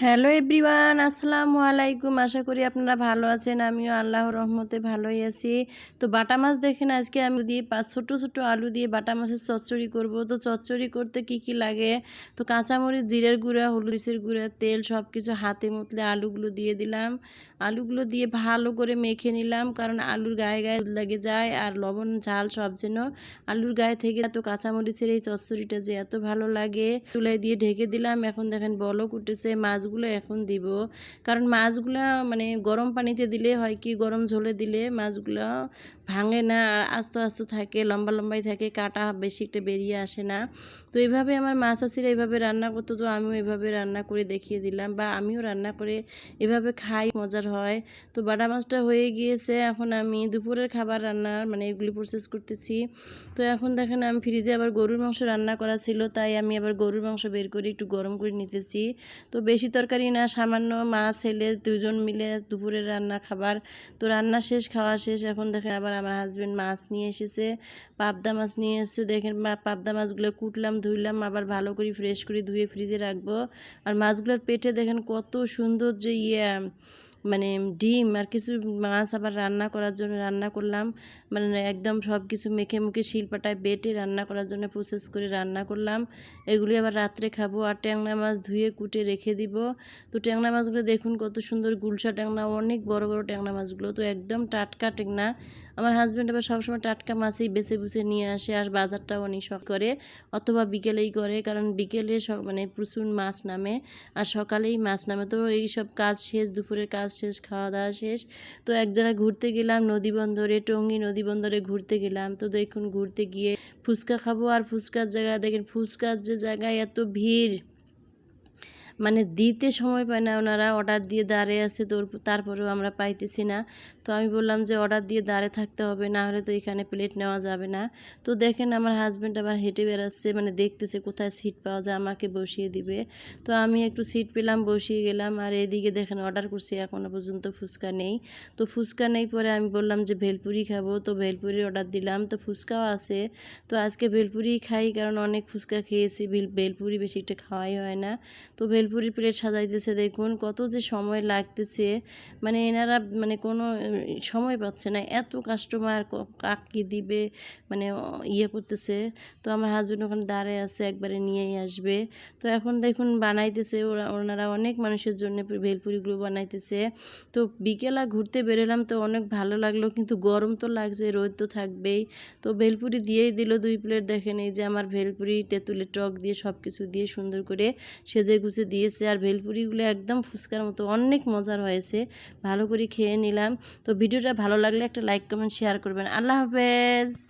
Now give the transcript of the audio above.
Hello everyone, আসসালামু আলাইকুম। আশা করি আপনারা ভালো আছেন। আমিও আল্লাহর রহমতে ভালোই আছি। তো বাটা মাছ দেখেন, আজকে আমি দিয়ে ছোটো ছোটো আলু দিয়ে বাটা মাছের চচ্চড়ি করব। তো চচ্চড়ি করতে কি কি লাগে, তো কাঁচামরিচ, জিরের গুঁড়া, হলুদের গুঁড়া, তেল সব কিছু হাতে মতলে আলুগুলো দিয়ে দিলাম। আলুগুলো দিয়ে ভালো করে মেখে নিলাম, কারণ আলুর গায়ে গায়ে লেগে যায়, আর লবণ ঝাল সব যেন আলুর গায়ে থেকে। এত কাঁচামরিচের এই চচ্চড়িটা যে এত ভালো লাগে। চুলায় দিয়ে ঢেকে দিলাম। এখন দেখেন বলক উঠেছে। মাছগুলো এখন দিব, কারণ মাছগুলো মানে গরম পানিতে দিলে হয় কি, গরম ঝোলে দিলে মাছগুলো ভাঙে না, আর আস্তে আস্তে থাকে, লম্বা লম্বাই থাকে, কাটা বেশি একটা বেরিয়ে আসে না। তো এইভাবে আমার মাছ আসিরা এইভাবে রান্না করতো, তো আমিও এইভাবে রান্না করে দেখিয়ে দিলাম, বা আমিও রান্না করে এভাবে খাই, মজার হয়। তো বাটা মাছটা হয়ে গিয়েছে। এখন আমি দুপুরের খাবার রান্নার মানে এগুলি প্রসেস করতেছি। তো এখন দেখেন আমি ফ্রিজে আবার গরুর মাংস রান্না করা ছিল, তাই আমি আবার গরুর মাংস বের করে একটু গরম করে নিতেছি। তো বেশি তরকারি না, সামান্য মাছ ছেলে দুজন মিলে দুপুরের রান্না খাবার। তো রান্না শেষ, খাওয়া শেষ। এখন দেখেন আবার আমার হাজবেন্ড মাছ নিয়ে এসেছে, পাবদা মাছ নিয়ে এসেছে। দেখেন পাবদা মাছগুলো কুটলাম, ধুইলাম, আবার ভালো করে ফ্রেশ করে ধুয়ে ফ্রিজে রাখবো। আর মাছগুলোর পেটে দেখেন কত সুন্দর যে মানে ডিম আর কিছু মাছ আবার রান্না করার জন্য রান্না করলাম। মানে একদম সব কিছু মেখে মুখে শিলপাটায় বেটে রান্না করার জন্য প্রসেস করে রান্না করলাম। এগুলি আবার রাত্রে খাবো। আর ট্যাংরা মাছ ধুয়ে কুটে রেখে দিব। তো ট্যাংরা মাছগুলো দেখুন কত সুন্দর, গুলশা ট্যাংরা, অনেক বড় বড় ট্যাংরা মাছগুলো, তো একদম টাটকা ট্যাংরা। আমার হাজব্যান্ড আবার সবসময় টাটকা মাছই বেছে বুছে নিয়ে আসে, আর বাজারটাও অনেক শখ করে, অথবা বিকেলেই করে, কারণ বিকেলে মানে প্রচুর মাছ নামে, আর সকালেই মাছ নামে। তো এই সব কাজ শেষ, দুপুরের কাজ শেষ, খাওয়া দাওয়া শেষ। তো এক জায়গায় ঘুরতে গেলাম, নদী বন্দরে, টঙ্গী নদী বন্দরে ঘুরতে গেলাম। তো দেখুন ঘুরতে গিয়ে ফুচকা খাবো, আর ফুচকার জায়গায় দেখেন, ফুচকার যে জায়গায় এত ভিড়, মানে দিতে সময় পায় না, ওনারা অর্ডার দিয়ে দাঁড়িয়ে আছে, তো তারপরেও আমরা পাইতেছি না। তো আমি বললাম যে অর্ডার দিয়ে দাঁড়িয়ে থাকতে হবে, না হলে তো এখানে প্লেট নেওয়া যাবে না। তো দেখেন আমার হাজব্যান্ড আবার হেঁটে বেড়াচ্ছে, মানে দেখতেছে কোথায় সিট পাওয়া যায়, আমাকে বসিয়ে দিবে। তো আমি একটু সিট পেলাম, বসিয়ে গেলাম। আর এদিকে দেখেন অর্ডার করছি, এখনও পর্যন্ত ফুচকা নেই। তো ফুচকা নেই, পরে আমি বললাম যে ভেলপুরি খাবো, তো ভেলপুরি অর্ডার দিলাম। তো ফুচকাও আছে, তো আজকে ভেলপুরি খাই, কারণ অনেক ফুচকা খেয়েছি, ভেলপুরি বেশি একটা খাওয়াই হয় না। তো ভেলপুরির প্লেট সাজাইতেছে, দেখুন কত যে সময় লাগতেছে, মানে এনারা মানে কোনো সময় পাচ্ছে না, এত কাস্টমার কাকি দিবে, মানে করতেছে। তো আমার হাজব্যান্ড ওখানে দাঁড়ায় আছে, একবারে নিয়েই আসবে। তো এখন দেখুন বানাইতেছে, ওনারা অনেক মানুষের জন্য ভেলপুরিগুলো বানাইতেছে। তো বিকেলা ঘুরতে বেরোলাম, তো অনেক ভালো লাগলো, কিন্তু গরম তো লাগছে, রোদ তো থাকবেই। তো ভেলপুরি দিয়েই দিল 2 প্লেট। দেখেন এই যে আমার ভেলপুরি তেঁতুলের টক দিয়ে সব কিছু দিয়ে সুন্দর করে সেজে গুছে দিয়েছে। আর ভেলপুরিগুলো একদম ফুচকার মতো অনেক মজার হয়েছে, ভালো করে খেয়ে নিলাম। তো ভিডিওটা ভালো লাগলে একটা লাইক, কমেন্ট, শেয়ার করবেন। আল্লাহ হাফেজ।